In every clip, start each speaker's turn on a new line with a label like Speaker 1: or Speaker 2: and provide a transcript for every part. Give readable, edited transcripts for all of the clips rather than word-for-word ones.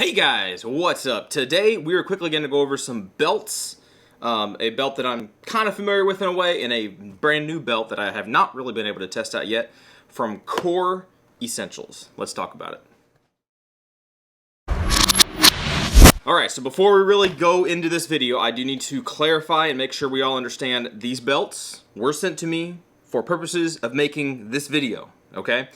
Speaker 1: Hey guys, what's up? Today we are quickly going to go over some belts. A belt that I'm kind of familiar with in a way, and a brand new belt that I have not really been able to test out yet from Core Essentials. Let's talk about it. Alright, so before we really go into this video, I do need to clarify and make sure we all understand these belts were sent to me for purposes of making this video, okay?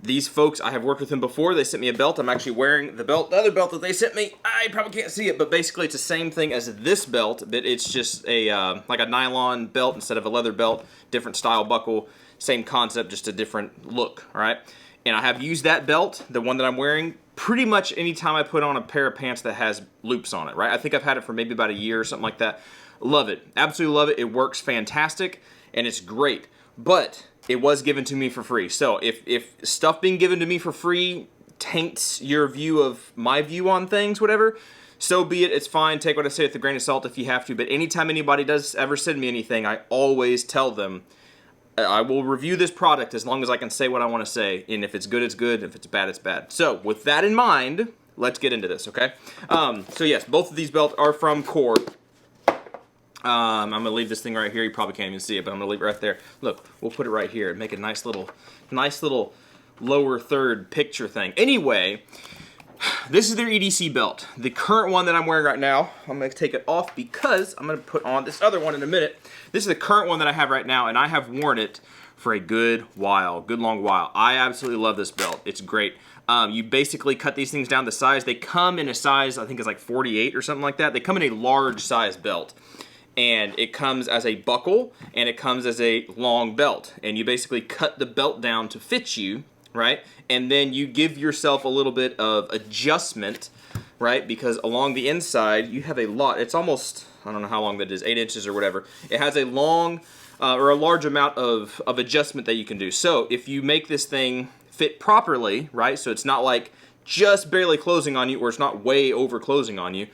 Speaker 1: These folks, I have worked with them before. They sent me a belt. I'm actually wearing the belt, the other belt that they sent me. I probably can't see it, but basically it's the same thing as this belt, but it's just a like a nylon belt instead of a leather belt, different style buckle, same concept, just a different look, all right? And I have used that belt, the one that I'm wearing, pretty much anytime I put on a pair of pants that has loops on it, right? I think I've had it for maybe about a year or something like that. Love it. Absolutely love it. It works fantastic, and it's great. But it was given to me for free. So if stuff being given to me for free taints your view of my view on things, whatever, so be it. It's fine. Take what I say with a grain of salt if you have to. But anytime anybody does ever send me anything, I always tell them, I will review this product as long as I can say what I want to say. And if it's good, it's good. If it's bad, it's bad. So with that in mind, let's get into this, okay? So yes, both of these belts are from Core. I'm going to leave this thing right here. You probably can't even see it, but I'm going to leave it right there. Look, we'll put it right here and make a nice little lower third picture thing. Anyway, this is their EDC belt. The current one that I'm wearing right now, I'm going to take it off because I'm going to put on this other one in a minute. This is the current one that I have right now, and I have worn it for a good while, good long while. I absolutely love this belt. It's great. You basically cut these things down to size. They come in a size, I think it's like 48 or something like that. They come in a large size belt. And it comes as a buckle, and it comes as a long belt. And you basically cut the belt down to fit you, right? And then you give yourself a little bit of adjustment, right? Because along the inside, you have a lot. It's almost, I don't know how long that is, 8 inches or whatever. It has a long, or a large amount of adjustment that you can do. So if you make this thing fit properly, right? So it's not like just barely closing on you, or it's not way over closing on you.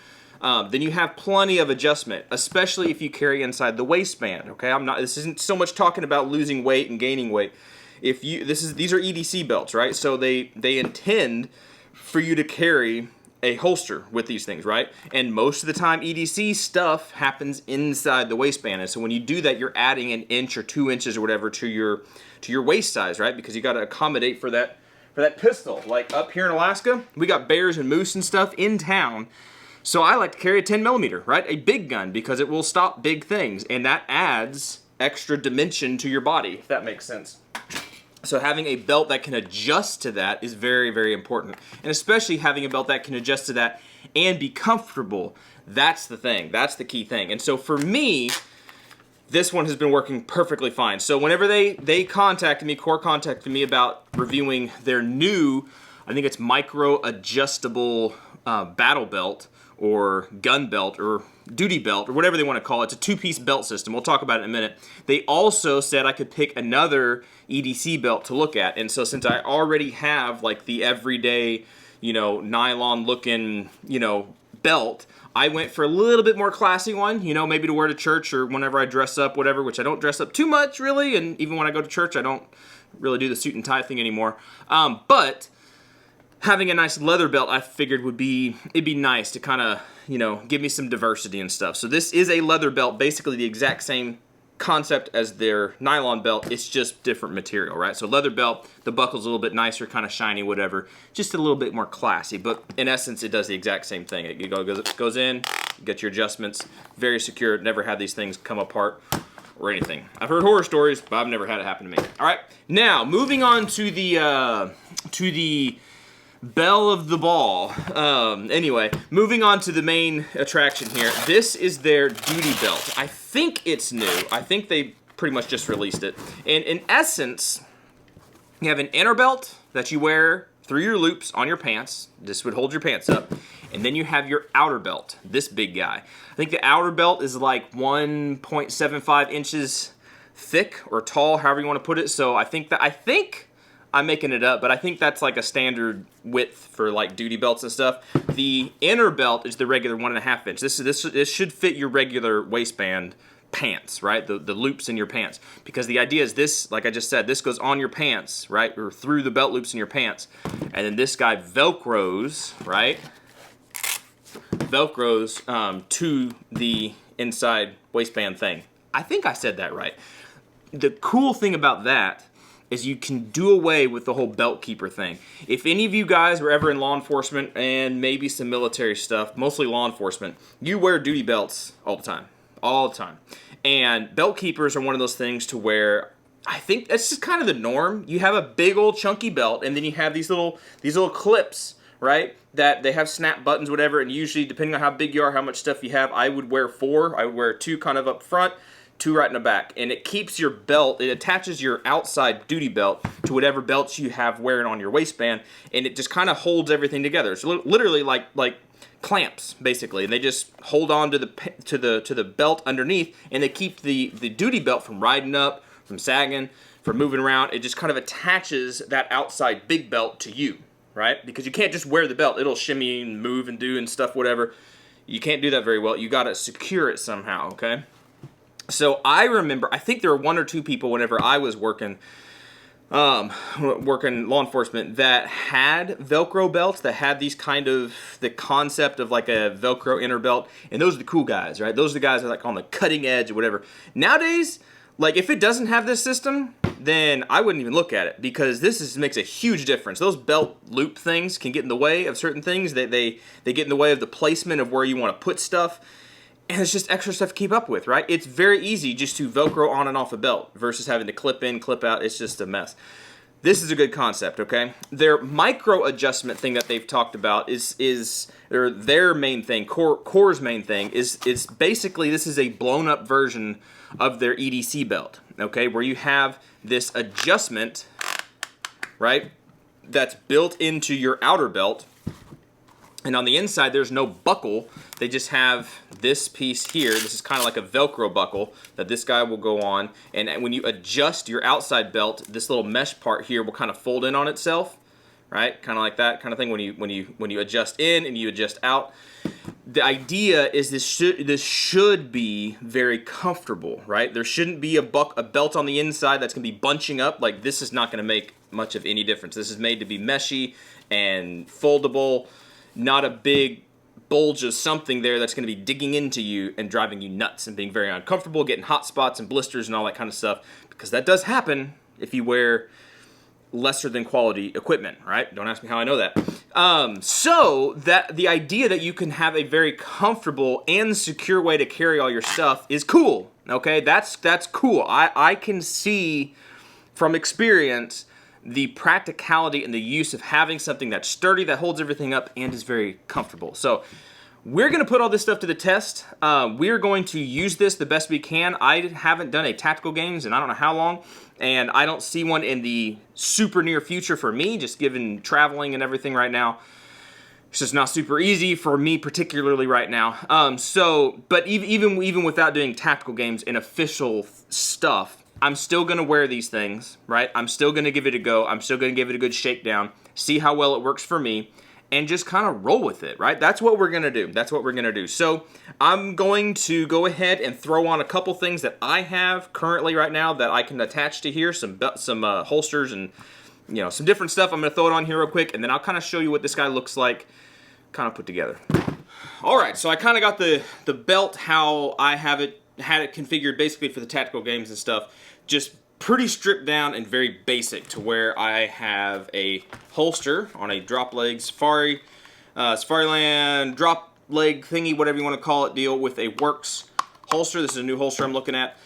Speaker 1: Then you have plenty of adjustment, especially if you carry inside the waistband. Okay, this isn't so much talking about losing weight and gaining weight. These are EDC belts, right? So they intend for you to carry a holster with these things, right? And most of the time, EDC stuff happens inside the waistband. And so when you do that, you're adding an inch or 2 inches or whatever to your waist size, right? Because you got to accommodate for that pistol. Like up here in Alaska, we got bears and moose and stuff in town. So I like to carry a 10 millimeter, right? A big gun, because it will stop big things, and that adds extra dimension to your body, if that makes sense. So having a belt that can adjust to that is very, very important. And especially having a belt that can adjust to that and be comfortable. That's the thing. That's the key thing. And so for me, this one has been working perfectly fine. So whenever they contacted me, Core contacted me about reviewing their new, I think it's micro adjustable battle belt, or gun belt, or duty belt, or whatever they want to call it. It's a two-piece belt system. We'll talk about it in a minute. They also said I could pick another EDC belt to look at. And so since I already have like the everyday, nylon-looking, belt, I went for a little bit more classy one, maybe to wear to church or whenever I dress up, whatever, which I don't dress up too much, really. And even when I go to church, I don't really do the suit and tie thing anymore. But having a nice leather belt, I figured it'd be nice to kind of, give me some diversity and stuff. So this is a leather belt, basically the exact same concept as their nylon belt. It's just different material, right? So leather belt, the buckle's a little bit nicer, kind of shiny, whatever. Just a little bit more classy, but in essence, it does the exact same thing. It goes in, you get your adjustments, very secure. Never had these things come apart or anything. I've heard horror stories, but I've never had it happen to me. All right, now moving on to the belle of the ball. Anyway, moving on to the main attraction here. This is their duty belt. I think it's new. I think they pretty much just released it. And in essence, you have an inner belt that you wear through your loops on your pants. This would hold your pants up. And then you have your outer belt, this big guy. I think the outer belt is like 1.75 inches thick or tall, however you want to put it. So I think I'm making it up, but I think that's like a standard width for like duty belts and stuff. The inner belt is the regular 1.5 inch. This should fit your regular waistband pants, right? The loops in your pants. Because the idea is this, like I just said, this goes on your pants, right? Or through the belt loops in your pants. And then this guy Velcros, right? Velcros to the inside waistband thing. I think I said that right. The cool thing about that is you can do away with the whole belt keeper thing. If any of you guys were ever in law enforcement and maybe some military stuff, mostly law enforcement, you wear duty belts all the time. All the time. And belt keepers are one of those things to where I think that's just kind of the norm. You have a big old chunky belt, and then you have these little clips, right? That they have snap buttons, whatever, and usually, depending on how big you are, how much stuff you have, I would wear 4. I would wear 2 kind of up front, 2 right in the back. And it keeps your belt, it attaches your outside duty belt to whatever belts you have wearing on your waistband, and it just kind of holds everything together. It's literally like clamps, basically, and they just hold on to the belt underneath, and they keep the duty belt from riding up, from sagging, from moving around. It just kind of attaches that outside big belt to you, right? Because you can't just wear the belt. It'll shimmy and move and do and stuff, whatever. You can't do that very well. You got to secure it somehow, okay? So I remember, I think there were 1 or 2 people whenever I was working law enforcement that had Velcro belts, that had these kind of, the concept of like a Velcro inner belt, and those are the cool guys, right? Those are the guys that are like on the cutting edge or whatever. Nowadays, like if it doesn't have this system, then I wouldn't even look at it, because this makes a huge difference. Those belt loop things can get in the way of certain things. They get in the way of the placement of where you want to put stuff. And it's just extra stuff to keep up with, right? It's very easy just to Velcro on and off a belt versus having to clip in, clip out. It's just a mess. This is a good concept, okay? Their micro adjustment thing that they've talked about or their main thing, Core's main thing, is basically, this is a blown up version of their EDC belt, okay? Where you have this adjustment, right, that's built into your outer belt. And on the inside, there's no buckle. They just have this piece here. This is kind of like a Velcro buckle that this guy will go on. And when you adjust your outside belt, this little mesh part here will kind of fold in on itself, right? Kind of like that kind of thing when you adjust in and you adjust out. The idea is this should be very comfortable, right? There shouldn't be a belt on the inside that's going to be bunching up. Like, this is not going to make much of any difference. This is made to be meshy and foldable. Not a big bulge of something there that's going to be digging into you and driving you nuts and being very uncomfortable, getting hot spots and blisters and all that kind of stuff, because that does happen if you wear lesser than quality equipment, right? Don't ask me how I know that. So that the idea that you can have a very comfortable and secure way to carry all your stuff is cool, okay? That's cool. I can see from experience the practicality and the use of having something that's sturdy, that holds everything up, and is very comfortable. So we're going to put all this stuff to the test. We're going to use this the best we can. I haven't done a tactical games in I don't know how long, and I don't see one in the super near future for me, just given traveling and everything right now. It's just not super easy for me, particularly right now. But even without doing tactical games and official stuff, I'm still going to wear these things, right? I'm still going to give it a go. I'm still going to give it a good shakedown, see how well it works for me, and just kind of roll with it, right? That's what we're going to do. That's what we're going to do. So I'm going to go ahead and throw on a couple things that I have currently right now that I can attach to here, some holsters and, you know, some different stuff. I'm going to throw it on here real quick, and then I'll kind of show you what this guy looks like kind of put together. All right, so I kind of got the belt how I had it configured basically for the tactical games and stuff. Just pretty stripped down and very basic, to where I have a holster on a drop leg Safariland drop leg thingy, whatever you want to call it, deal with a Works holster. This is a new holster I'm looking at.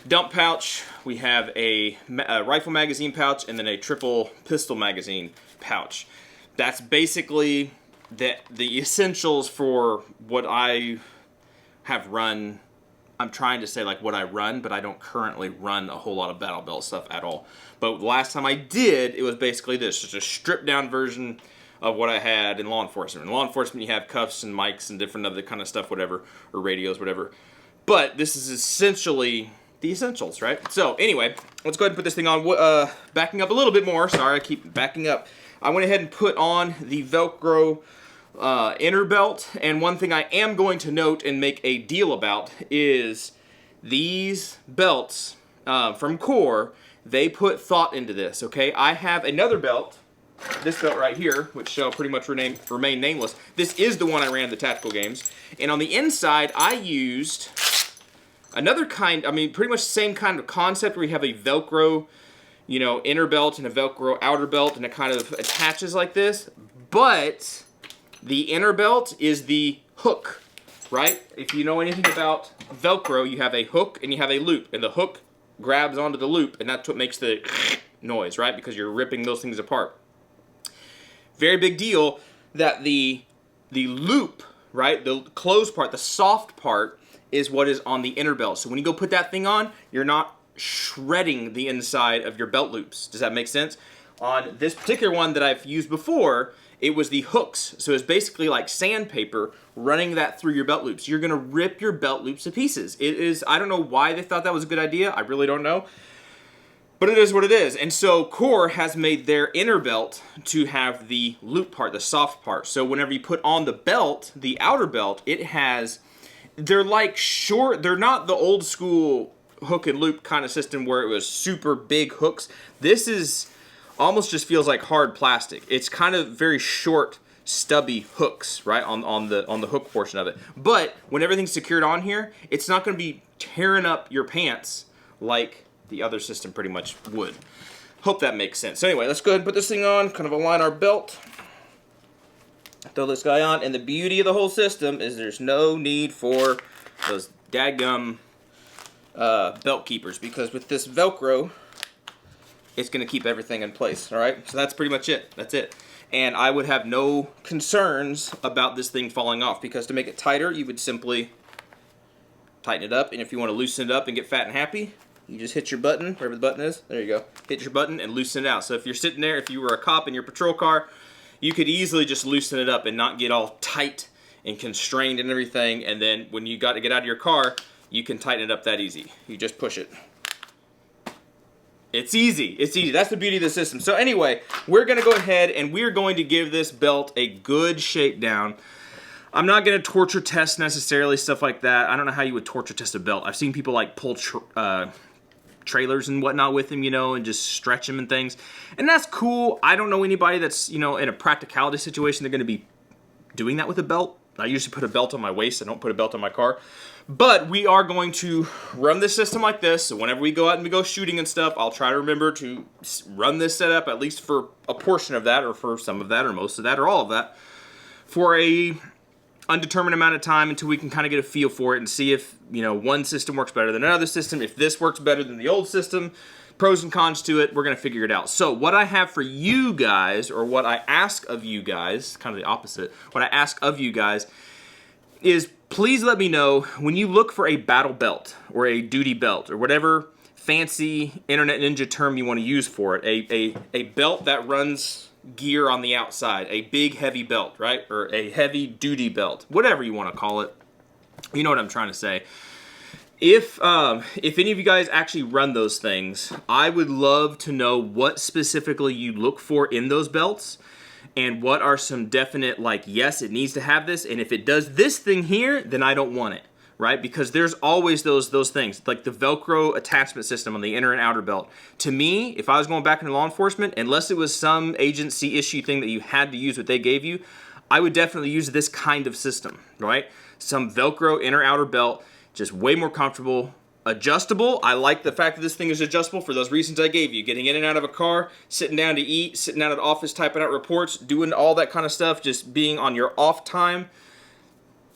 Speaker 1: Dump pouch. We have a rifle magazine pouch and then a triple pistol magazine pouch. That's basically the essentials for what I have run. I'm trying to say like what I run, but I don't currently run a whole lot of battle belt stuff at all. But the last time I did, it was basically this, just a stripped down version of what I had in law enforcement. In law enforcement, you have cuffs and mics and different other kind of stuff, whatever, or radios, whatever. But this is essentially the essentials, right? So anyway, let's go ahead and put this thing on. Backing up a little bit more. Sorry, I keep backing up. I went ahead and put on the Velcro inner belt, and one thing I am going to note and make a deal about is these belts from Core. They put thought into this, okay? I have another belt this belt right here, which shall pretty much remain nameless. This is the one I ran the tactical games. And on the inside, I used another kind, I mean, pretty much the same kind of concept where you have a Velcro, you know, inner belt and a Velcro outer belt, and it kind of attaches like this. But the inner belt is the hook, right? If you know anything about Velcro, you have a hook and you have a loop, and the hook grabs onto the loop, and that's what makes the noise, right? Because you're ripping those things apart. Very big deal that the loop, right, the closed part, the soft part, is what is on the inner belt. So when you go put that thing on, you're not shredding the inside of your belt loops. Does that make sense? On this particular one that I've used before, it was the hooks. So it's basically like sandpaper running that through your belt loops. You're gonna rip your belt loops to pieces. It is, I don't know why they thought that was a good idea. I really don't know. But it is what it is. And so Core has made their inner belt to have the loop part, the soft part. So whenever you put on the belt, the outer belt, it has, they're like short, they're not the old school hook and loop kind of system where it was super big hooks. This is almost just feels like hard plastic. It's kind of very short, stubby hooks, right, on the hook portion of it. But when everything's secured on here, it's not going to be tearing up your pants like the other system pretty much would. Hope that makes sense. So anyway, let's go ahead and put this thing on, kind of align our belt. Throw this guy on, and the beauty of the whole system is there's no need for those dadgum belt keepers, because with this Velcro, it's going to keep everything in place, all right? So that's pretty much it. That's it. And I would have no concerns about this thing falling off, because to make it tighter, you would simply tighten it up, and if you want to loosen it up and get fat and happy, you just hit your button, wherever the button is, there you go. Hit your button and loosen it out. So if you're sitting there, if you were a cop in your patrol car, you could easily just loosen it up and not get all tight and constrained and everything, and then when you got to get out of your car, you can tighten it up that easy. You just push it. It's easy. It's easy. That's the beauty of the system. So anyway, we're going to go ahead and we're going to give this belt a good shakedown. I'm not going to torture test necessarily, stuff like that. I don't know how you would torture test a belt. I've seen people like pull trailers and whatnot with them, you know, and just stretch them and things. And that's cool. I don't know anybody that's, you know, in a practicality situation, they're going to be doing that with a belt. I usually put a belt on my waist. I don't put a belt on my car. But we are going to run this system like this. So whenever we go out and we go shooting and stuff, I'll try to remember to run this setup at least for a portion of that, or for some of that, or most of that, or all of that, for a undetermined amount of time until we can kind of get a feel for it and see if, you know, one system works better than another system, if this works better than the old system, pros and cons to it. We're going to figure it out. So what I have for you guys, or what I ask of you guys, kind of the opposite, what I ask of you guys is, please let me know when you look for a battle belt or a duty belt or whatever fancy internet ninja term you want to use for it, a belt that runs gear on the outside, a big heavy belt, right? Or a heavy duty belt, whatever you want to call it. You know what I'm trying to say. If any of you guys actually run those things, I would love to know what specifically you look for in those belts, and what are some definite, like, yes, it needs to have this, and if it does this thing here, then I don't want it, right? Because there's always those things, like the Velcro attachment system on the inner and outer belt. To me, if I was going back into law enforcement, unless it was some agency issue thing that you had to use what they gave you, I would definitely use this kind of system, right? Some Velcro inner outer belt, just way more comfortable. Adjustable. I like the fact that this thing is adjustable for those reasons I gave you. Getting in and out of a car, sitting down to eat, sitting down at the office, typing out reports, doing all that kind of stuff, just being on your off time,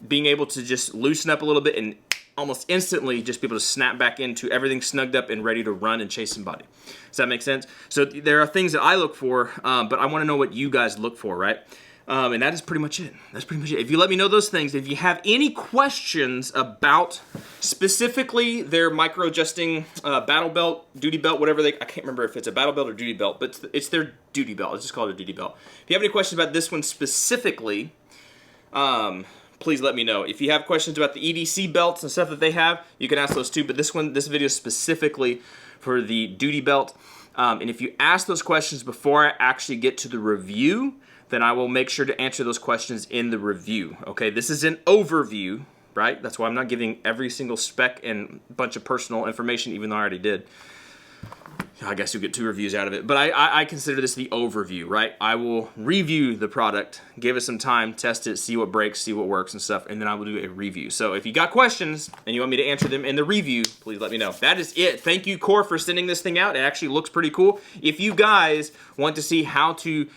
Speaker 1: being able to just loosen up a little bit and almost instantly just be able to snap back into everything snugged up and ready to run and chase somebody. Does that make sense? So there are things that I look for, but I want to know what you guys look for, right? And that is pretty much it. That's pretty much it. If you let me know those things, if you have any questions about specifically their micro-adjusting battle belt, duty belt, whatever I can't remember if it's a battle belt or duty belt, but it's their duty belt. Let's just call it a duty belt. If you have any questions about this one specifically, please let me know. If you have questions about the EDC belts and stuff that they have, you can ask those too, but this video is specifically for the duty belt. And if you ask those questions before I actually get to the review, then I will make sure to answer those questions in the review. Okay, this is an overview, right? That's why I'm not giving every single spec and bunch of personal information, even though I already did. I guess you'll get 2 reviews out of it. But I consider this the overview, right? I will review the product, give it some time, test it, see what breaks, see what works and stuff, and then I will do a review. So if you got questions and you want me to answer them in the review, please let me know. That is it. Thank you, Core, for sending this thing out. It actually looks pretty cool. If you guys want to see how to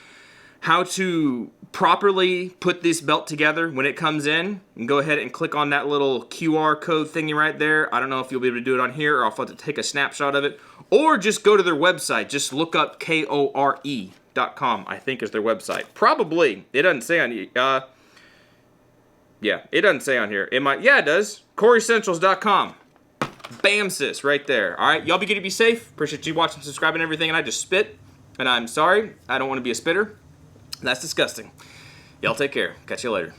Speaker 1: properly put this belt together when it comes in, and go ahead and click on that little QR code thingy right there. I don't know if you'll be able to do it on here, or I'll have to take a snapshot of it, or just go to their website. Just look up KORE.com, I think is their website. Probably. It doesn't say on here. Yeah, it doesn't say on here. It might. Yeah, it does. CoreEssentials.com. Bam, sis, right there. All right, y'all be good to be safe. Appreciate you watching, subscribing, and everything. And I just spit, and I'm sorry. I don't want to be a spitter. That's disgusting. Y'all take care. Catch you later.